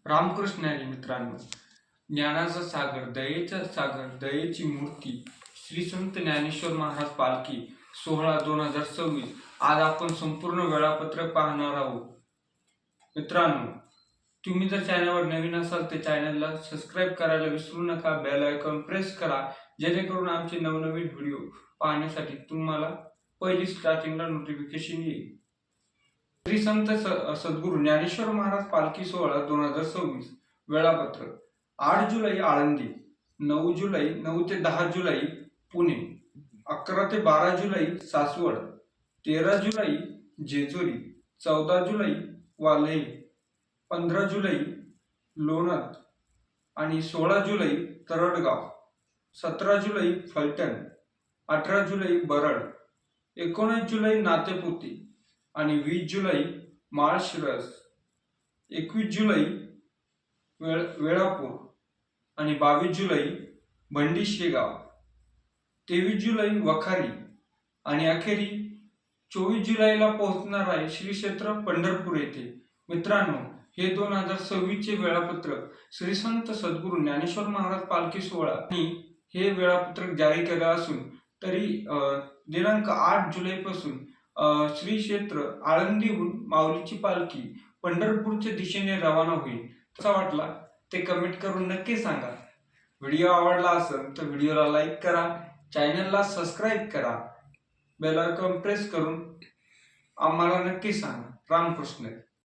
रामकृष्ण हरी मित्रांनो, ज्ञानाचा सागर, दयेचा सागर, दयेची मूर्ती श्री संत ज्ञानेश्वर महाराज पालखी सोहळा 2026. आज आपण संपूर्ण वेळापत्रक पाहणार आहोत. मित्रांनो, तुम्ही जर चॅनलवर नवीन असाल तर चॅनलला सबस्क्राईब करायला विसरू नका. बेल आयकॉन प्रेस करा जेणेकरून आमचे नवनवीन व्हिडिओ पाहण्यासाठी तुम्हाला पहिली स्टार्टिंगला नोटिफिकेशन येईल. श्री संत सद्गुरू ज्ञानेश्वर महाराज पालखी सोहळा 2026. वेळापत्रक: 8 जुलै आळंदी, 9 ते 10 जुलै पुणे, 11 ते 12 जुलै सासवड, 13 जुलै जेजुरी, 14 जुलै वालये, 15 जुलै लोणंद आणि 16 जुलै तरडगाव, 17 जुलै फलटण, 18 जुलै बरड, 19 जुलै नातेपुते आणि 20 जुलै माळशिरस, 21 जुलै वेळापूर आणि 22 जुलै भंडी शेगाव, 23 जुलै वखारी आणि अखेरी 24 जुलैला पोहोचणार आहे श्री क्षेत्र पंढरपूर येथे. मित्रांनो, हे 2026 चे वेळापत्रक श्री संत सद्गुरू ज्ञानेश्वर महाराज पालखी सोहळा आणि हे वेळापत्रक जारी केलं असून तरी दिनांक 8 जुलै पासून श्री क्षेत्र आळंदीहून माऊलीची पालखी पंढरपूरच्या दिशेने रवाना होईल. कसा वाटला ते कमेंट करून नक्की सांगा. व्हिडिओ आवडला असेल तर व्हिडिओला लाईक करा, चॅनलला सबस्क्राईब करा, बेल आयकॉन प्रेस करून आम्हाला नक्की सांगा. रामकृष्ण.